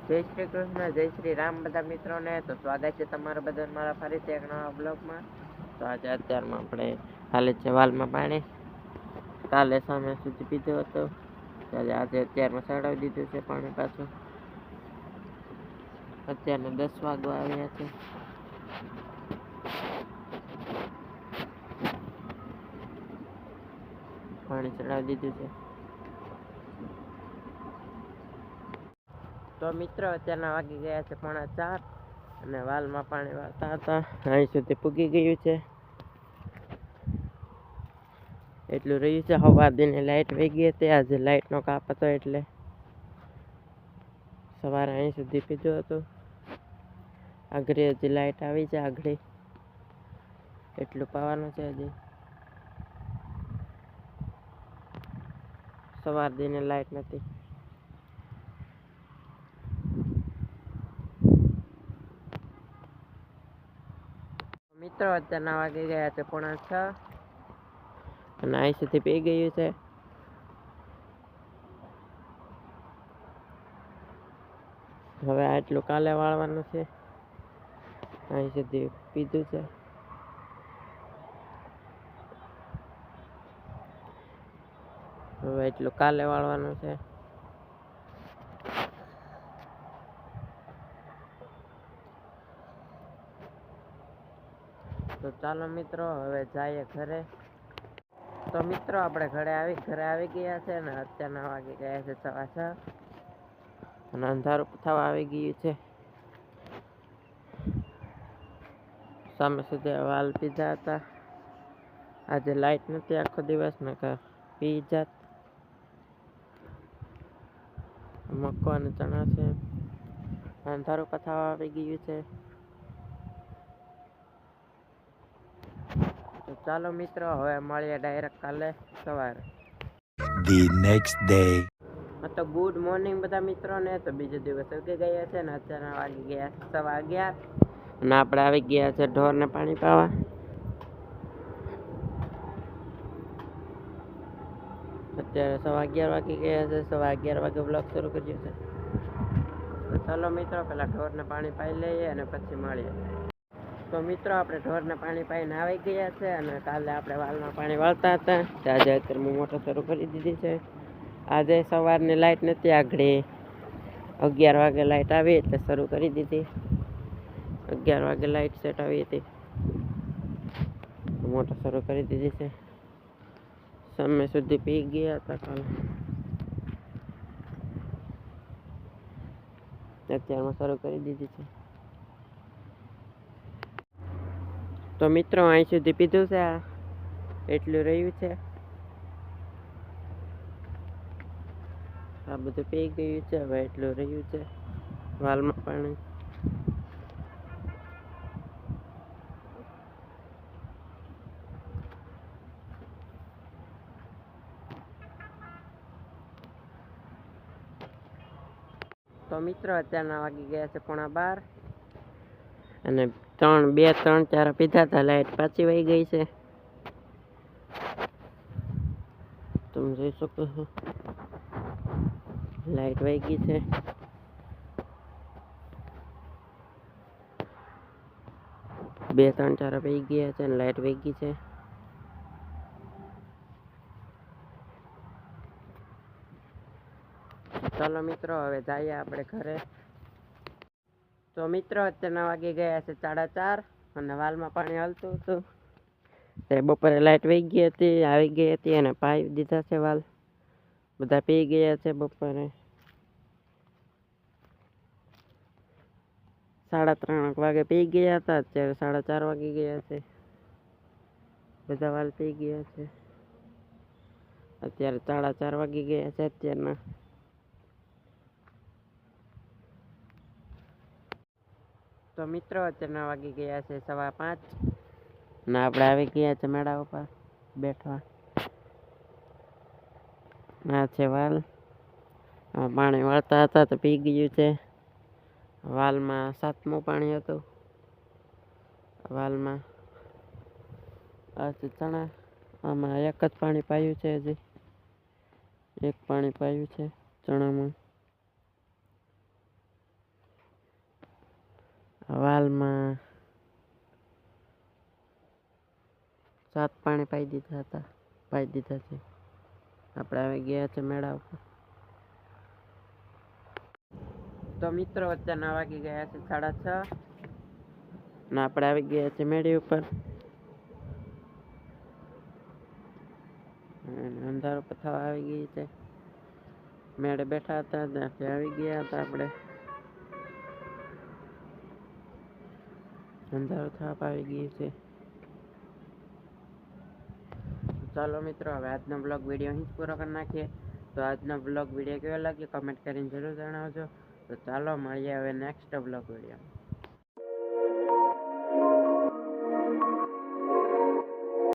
જય શ્રી કૃષ્ણ, જય શ્રી રામ બધા મિત્રોને. તો સ્વાગત છે તમારા બધા મારા ફરીથી એક નવા બ્લોગમાં. તો આજે અત્યારમાં આપણે હાલે છે વાલમાં પાણી. કાલે સામે સુધી પીધો હતો, આજે અત્યારમાં ચડાવી દીધું છે પાણી પાછું. અત્યારના 10 વાગવા આવ્યા છે. પાણી ચડાવી દીધું છે. તો મિત્રો અત્યારના વાગી ગયા છે 3:45 અને વાલમાં પાણી વાળતા હતા. અહીં સુધી પૂગી ગયું છે. એટલું રહ્યું છે. સવારની લાઈટ વહી ગઈ હતી. આજે લાઈટનો કાપ હતો એટલે સવારે અહીં સુધી પીધું હતું. આગળ હજી લાઈટ આવી છે. આગળ એટલું પાવાનું છે. હજી સવારની લાઈટ નથી. મિત્રો અત્યારના વાગી ગયા છે 5:45 અને અહીં સુધી પી ગયું છે. હવે આટલું કાલે વાળવાનું છે. અહીં સુધી પીધું છે. હવે એટલું કાલે વાળવાનું છે. તો ચાલો મિત્રો હવે જઈએ ઘરે. તો મિત્રો આપણે ઘરે આવી ગયા છે ને અત્યારના વાગી ગયા છે 6:15 અને અંધારું થવા આવી ગયું છે. સામે સુધી વાલ પીધા હતા. આજે લાઈટ નથી આખો દિવસ નકર પી જાત. મક્કો અને ચણા છે. અંધારું થવા આવી ગયું છે. તો ચાલો મિત્રો હવે મળીએ ડાયરેક્ટ કાલે સવારે. The next day. તો ગુડ મોર્નિંગ બધા મિત્રોને. તો બીજો દિવસ ઉગી ગયા છે ને અત્યારે વાગી ગયા 11:15 અને આપણે આવી ગયા છે ઢોરને પાણી પાવા. અત્યારે 11:15 વાગી ગયા છે. 11:15 વાગે બ્લોગ શરૂ કર્યો છે. તો ચાલો મિત્રો પેલા ઢોરને પાણી પાઈ લઈએ અને પછી મળીએ. તો મિત્રો આપણે ઢોરને પાણી પાઈને આવી ગયા છે અને કાલે આપણે વાલમાં પાણી વાળતા હતા. આજે અત્યારે હું મોટર શરૂ કરી દીધી છે. આજે સવારની લાઈટ નથી. આગળ 11 વાગે લાઈટ આવી એટલે શરૂ કરી દીધી. 11 વાગે લાઈટ સેટ આવી હતી. મોટર શરૂ કરી દીધી છે. સામે સુધી પી ગયા હતા કાલે. અત્યારમાં શરૂ કરી દીધી છે. તો મિત્રો અહીં સુધી પીધું છે. એટલું રહ્યું છે. આ બધું પી ગયું છે. હવે એટલું રહ્યું છે વાલમાં પાણી. તો મિત્રો અત્યારના વાગી ગયા છે 11:15 અને 2-3-4 પીધા હતા. લાઈટ પાછી વહી ગઈ છે. તમે જોઈ શકો છો લાઈટ વહી ગઈ છે. બે 3-4 પી ગયા છે અને લાઈટ વહી ગઈ છે. ચાલો મિત્રો હવે જઈએ આપણે ઘરે. તો મિત્રો અત્યારના વાગી ગયા છે 4:30 અને વાલમાં પાણી હાલતું હતું. બપોરે લાઈટ વહી ગઈ હતી, આવી ગઈ હતી અને પાઈ દીધા છે વાલ. બધા પી ગયા છે બપોરે. 3:30 વાગે પી ગયા હતા. અત્યારે 4:30 વાગી ગયા છે. બધા વાલ પી ગયા છે. અત્યારે 4:30 વાગી ગયા છે અત્યારના. તો મિત્રો અત્યારના વાગી ગયા છે 5:15 અને આપણે આવી ગયા છે મેળા ઉપર બેઠવા. આ છે વાલ. પાણી વાળતા હતા તો પી ગયું છે. વાલમાં 7મું પાણી હતું. વાલમાં આ છે ચણા. આમાં એક જ પાણી પાયું છે. હજી એક પાણી પાયું છે ચણામાં. હાલમાં 7 પાણી પાઈ દીધા છે. આપણે આવી ગયા છે મેળા ઉપર. તો મિત્રો અત્યારના વાગી ગયા છે 6:30 ને આપણે આવી ગયા છે મેળી ઉપર. અંધારું થવા આવી ગઈ છે. મેળે બેઠા હતા ત્યાંથી આવી ગયા હતા આપણે. અંધારું થવા આવી ગયું છે. ચાલો મિત્રો હવે આજનો બ્લોગ વિડીયો અહીં જ પૂરો કરી નાખીએ. તો આજનો બ્લોગ વિડીયો કેવો લાગ્યો કમેન્ટ કરીને જરૂર જણાવજો. તો ચાલો મળીએ હવે નેક્સ્ટ બ્લોગ વિડીયો.